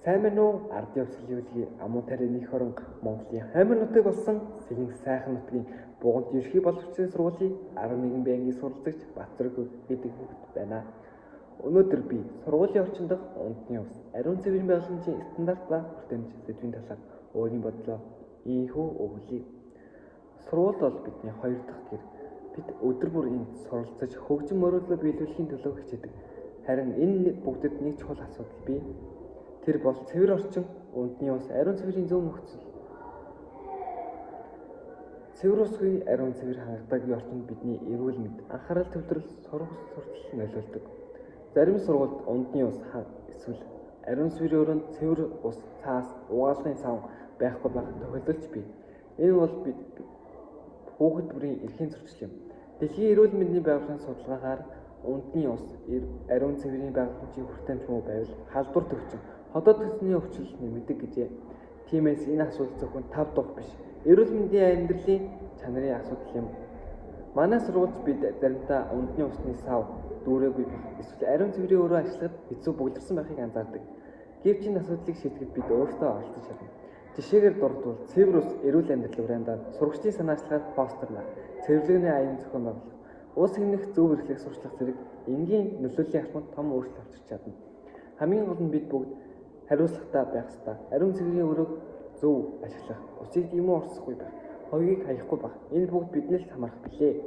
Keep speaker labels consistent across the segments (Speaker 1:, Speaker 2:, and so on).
Speaker 1: Сайн байна уу? Ардын явцлын үлгийн амуу тарины эх орон Монголын хаймар нутаг болсон Сэлэн сайхан нутгийн Бугант ерхий боловчрын сургуулийн 11 байнгын суралцагч Бацраг гэдэг хүүхэд байна. Өнөөдөр би сургуулийн орчин дахь унтны ус, ариун цэврийн байгууламжийн стандарт ба хүртээмж сэдвийн талаар өөрийн бодлоо ийхүү өгүүлье. Сургууль бол бидний хоёр дахь гэр. Бид өдөр бүр энд суралцаж хөгжим мөрөөдлөө биелүүлэхийн төлөө хичээдэг. Харин энэ бүгдэд нэг чухал асуудал бий. Тэр бол цэвэр орчин, унтны ус, ариун цэврийн зөв нөхцөл. Цэвэр усгүй ариун цэвэр хангалттай орчинд бидний эрүүл мэнд, анхаарал төвлөрөл, сургууль нөлөөлдөг. Зарим сургуульд унтны ус эсвэл ариун цэврийн өрөөнд цэвэр ус, цаас, угаалгын савн байхгүй байх тохиолдолч бий. Энэ бол бид хүүхэд бүрийн эрхийн зөрчил юм. Дэлхийн эрүүл мэндийн байгууллагын судалгаагаар унтны ус, ариун цэврийн байгууламжийн хүртээмж муу байвал халдвар төвчин, ходоод төсний өвчлөл нэмэгдэг гэжээ. Тиймээс энэ асуудал зөвхөн тав дахь биш, эрүүл мэндийн амьдралын чанарын асуудал юм. Манай сургуульд бид заримдаа унтны усны сав дүүрээгүй байх, эсвэл ариун цэврийн өрөө ажиллахад хэцүү бөгөлдөрсөн байхыг анзаардаг. Гэвч энэ асуудлыг шийдэхэд бид өөрсдөө оролцож чадна. Жишээгээр дурдвал цэвэр ус, эрүүл амьдрал уриандаа сурагчдын санаачлагаар постерлаа, цэвэрлэгний аян зохион байгуулах, ус хэмнэх зөв эрхлэх сурчлах зэрэг энгийн нөлөөллийн алхамд том өөрчлөлт авчирч чадна. Хамгийн гол нь бид бүгд хариуцлагатай байх ёстой. Ариун цэврийн өрөөг зөв ашиглах, усыг дэмүү орсохгүй байх, хойгийг хаяхгүй байх. Энэ бүгд биднээс хамаарах билээ.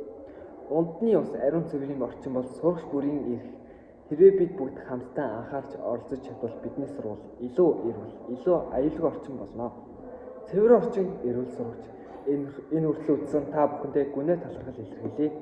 Speaker 1: Унтны ус, ариун цэврийн орчин бол сурагч бүрийн эрх. Хэрвээ бид бүгд хамтдаа анхаарч оролцож чадвал бидний сургууль илүү эрүүл, илүү аюулгүй орчин болно. Цэвэр орчин, эрүүл сурагч. Энэ хүртэл үзсэн та бүхэндээ гүнээ талархал илэрхийлье.